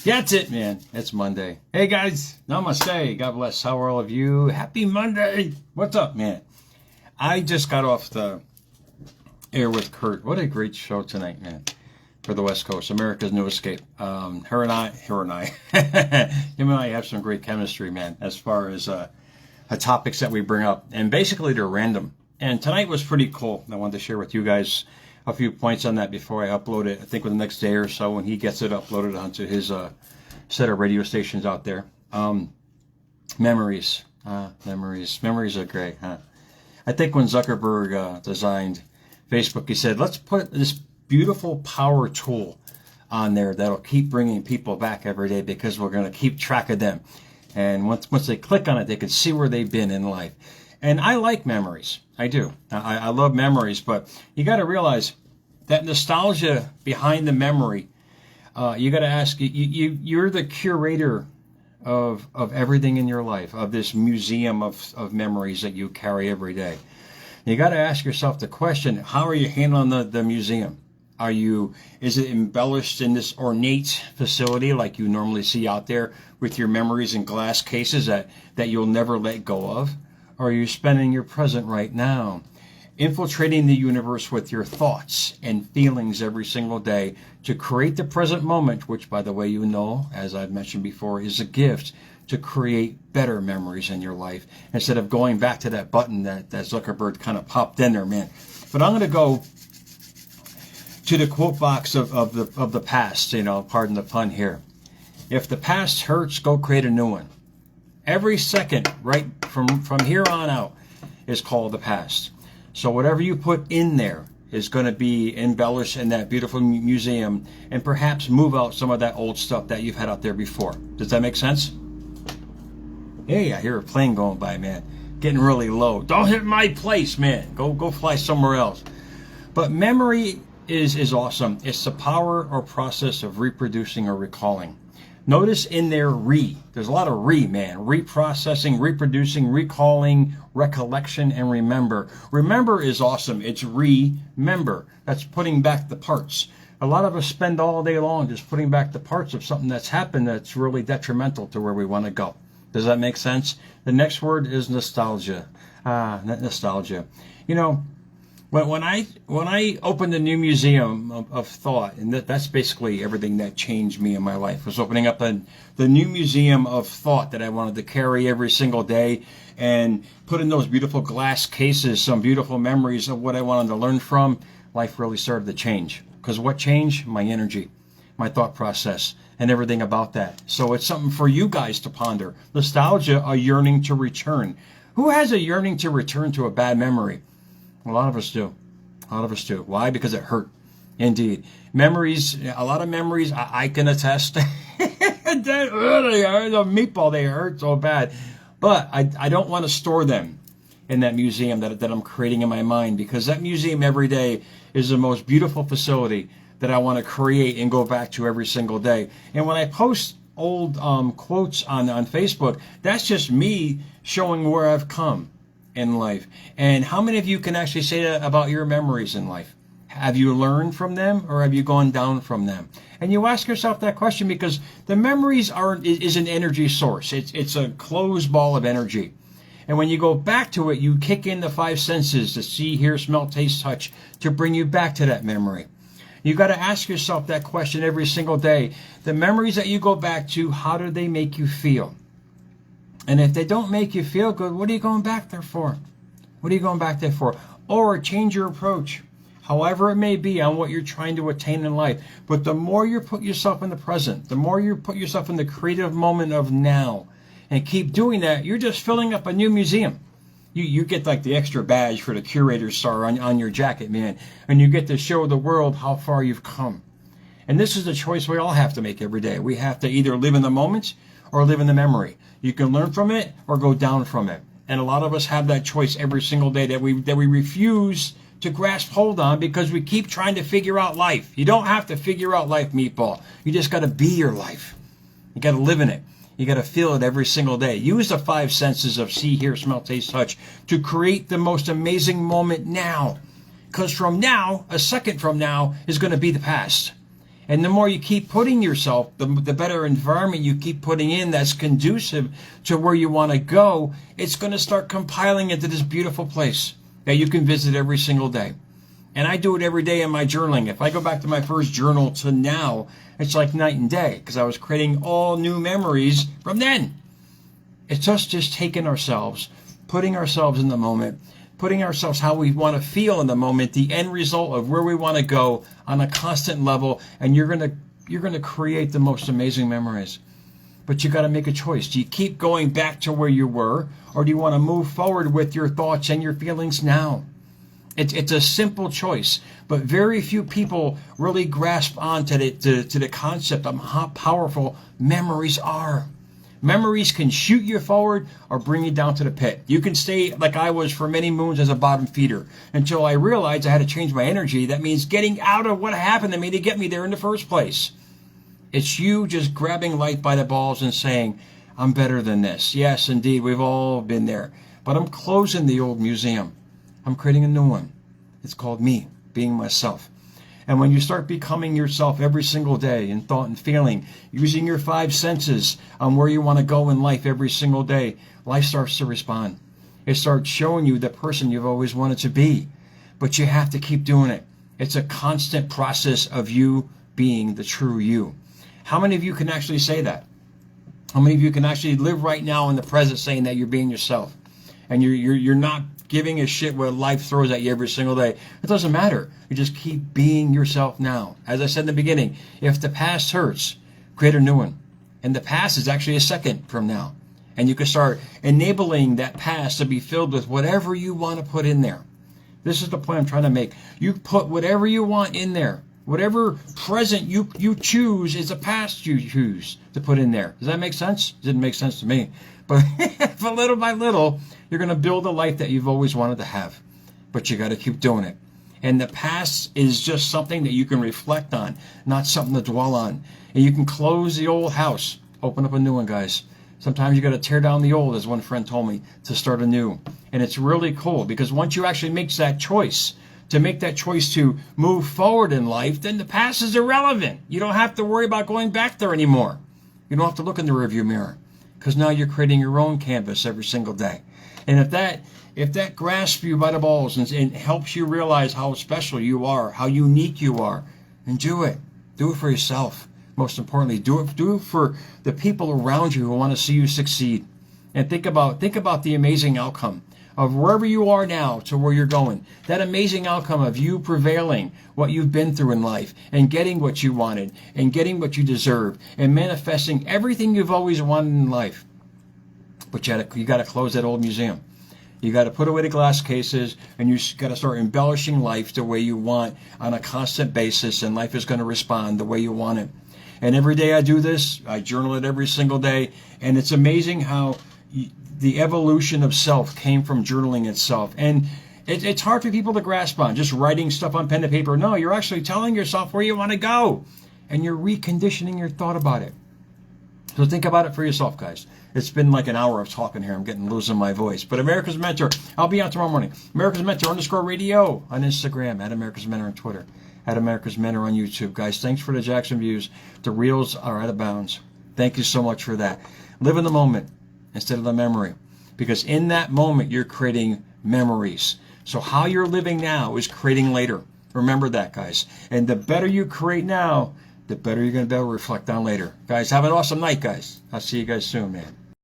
That's it, man. It's Monday. Hey, guys. Namaste. God bless. How are all of you? Happy Monday. What's up, man? I just got off the air with Kurt. What a great show tonight, man. For the West Coast. America's New Escape. Him and I have some great chemistry, man, as far as the topics that we bring up. And basically, they're random. And tonight was pretty cool. I wanted to share with you guys a few points on that before I upload it. I think within the next day or so when he gets it uploaded onto his set of radio stations out there. Memories are great, huh? I think when Zuckerberg designed Facebook, he said, let's put this beautiful power tool on there that'll keep bringing people back every day because we're going to keep track of them. And once they click on it, they can see where they've been in life. And I like memories. I do. I love memories, but you got to realize that nostalgia behind the memory, you got to ask, you're the curator of everything in your life, of this museum of memories that you carry every day. You got to ask yourself the question, how are you handling the museum? Is it embellished in this ornate facility like you normally see out there with your memories in glass cases that you'll never let go of? Or are you spending your present right now, infiltrating the universe with your thoughts and feelings every single day to create the present moment, which, by the way, you know, as I've mentioned before, is a gift to create better memories in your life instead of going back to that button that Zuckerberg kind of popped in there, man. But I'm going to go to the quote box of the past, pardon the pun here. If the past hurts, go create a new one. Every second, right from here on out, is called the past. So whatever you put in there is going to be embellished in that beautiful museum and perhaps move out some of that old stuff that you've had out there before. Does that make sense? Hey, I hear a plane going by, man. Getting really low. Don't hit my place, man. Go fly somewhere else. But memory is awesome. It's the power or process of reproducing or recalling. Notice in there there's a lot of man. Reprocessing, reproducing, recalling, recollection, and remember. Remember is awesome. It's remember. That's putting back the parts. A lot of us spend all day long just putting back the parts of something that's happened that's really detrimental to where we want to go. Does that make sense? The next word is nostalgia. Nostalgia. When I opened the new museum of thought, and that's basically everything that changed me in my life, was opening up the new museum of thought that I wanted to carry every single day and put in those beautiful glass cases some beautiful memories of what I wanted to learn from. Life really started to change. Because what changed? My energy, my thought process, and everything about that. So it's something for you guys to ponder. Nostalgia, a yearning to return. Who has a yearning to return to a bad memory? A lot of us do. Why? Because it hurt. Indeed. Memories, a lot of memories, I can attest. They hurt. The meatball, they hurt so bad. But I don't want to store them in that museum that I'm creating in my mind, because that museum every day is the most beautiful facility that I want to create and go back to every single day. And when I post old quotes on Facebook, that's just me showing where I've come in life. And how many of you can actually say that about your memories in life? Have you learned from them, or have you gone down from them? And you ask yourself that question because the memories is an energy source. It's a closed ball of energy. And when you go back to it, you kick in the five senses to see, hear, smell, taste, touch to bring you back to that memory. You got to ask yourself that question every single day. The memories that you go back to, how do they make you feel? And if they don't make you feel good, what are you going back there for? Or change your approach, however it may be, on what you're trying to attain in life. But the more you put yourself in the present, the more you put yourself in the creative moment of now, and keep doing that, you're just filling up a new museum. You get like the extra badge for the curator star on your jacket, man. And you get to show the world how far you've come. And this is the choice we all have to make every day. We have to either live in the moment or live in the memory. You can learn from it or go down from it. And a lot of us have that choice every single day that we refuse to grasp hold on because we keep trying to figure out life. You don't have to figure out life, meatball. You just got to be your life. You got to live in it. You got to feel it every single day. Use the five senses of see, hear, smell, taste, touch to create the most amazing moment now. Because from now, a second from now is going to be the past. And the more you keep putting yourself, the better environment you keep putting in that's conducive to where you want to go, it's going to start compiling into this beautiful place that you can visit every single day. And I do it every day in my journaling. If I go back to my first journal to now, it's like night and day because I was creating all new memories from then. It's just taking ourselves, putting ourselves in the moment, putting ourselves how we want to feel in the moment, the end result of where we want to go on a constant level, and you're going to create the most amazing memories. But you got to make a choice. Do you keep going back to where you were, or do you want to move forward with your thoughts and your feelings now? It's a simple choice, but very few people really grasp on to the concept of how powerful memories are. Memories can shoot you forward or bring you down to the pit. You can stay like I was for many moons as a bottom feeder until I realized I had to change my energy. That means getting out of what happened to me to get me there in the first place. It's you just grabbing life by the balls and saying, I'm better than this. Yes, indeed, we've all been there. But I'm closing the old museum. I'm creating a new one. It's called me, being myself. And when you start becoming yourself every single day in thought and feeling, using your 5 senses on where you want to go in life every single day, life starts to respond. It starts showing you the person you've always wanted to be. But you have to keep doing it. It's a constant process of you being the true you. How many of you can actually say that? How many of you can actually live right now in the present saying that you're being yourself? And you're not giving a shit what life throws at you every single day. It doesn't matter. You just keep being yourself now. As I said in the beginning, if the past hurts, create a new one. And the past is actually a second from now. And you can start enabling that past to be filled with whatever you want to put in there. This is the point I'm trying to make. You put whatever you want in there. Whatever present you choose is a past you choose to put in there. Does that make sense? It didn't make sense to me. But little by little, you're going to build a life that you've always wanted to have. But you got to keep doing it. And the past is just something that you can reflect on, not something to dwell on. And you can close the old house, open up a new one, guys. Sometimes you got to tear down the old, as one friend told me, to start anew. And it's really cool because once you actually make that choice, to move forward in life, then the past is irrelevant. You don't have to worry about going back there anymore. You don't have to look in the rearview mirror because now you're creating your own canvas every single day. And if that grasps you by the balls and helps you realize how special you are, how unique you are, then do it. Do it for yourself. Most importantly, do it for the people around you who want to see you succeed. And think about the amazing outcome of wherever you are now to where you're going. That amazing outcome of you prevailing what you've been through in life and getting what you wanted and getting what you deserve and manifesting everything you've always wanted in life. But you got to close that old museum. You got to put away the glass cases and you got to start embellishing life the way you want on a constant basis, and life is going to respond the way you want it. And every day I do this. I journal it every single day, and it's amazing how the evolution of self came from journaling itself. And it's hard for people to grasp on, just writing stuff on pen and paper. No, you're actually telling yourself where you want to go, and you're reconditioning your thought about it. So think about it for yourself, guys. It's been like an hour of talking here. I'm losing my voice. But America's Mentor, I'll be on tomorrow morning. America's Mentor _radio on Instagram, at America's Mentor on Twitter, at America's Mentor on YouTube. Guys, thanks for the Jackson views. The reels are out of bounds. Thank you so much for that. Live in the moment instead of the memory, because in that moment you're creating memories. So how you're living now is creating later. Remember that, guys. And the better you create now, the better you're going to be able to reflect on later. Guys, have an awesome night, guys. I'll see you guys soon, man.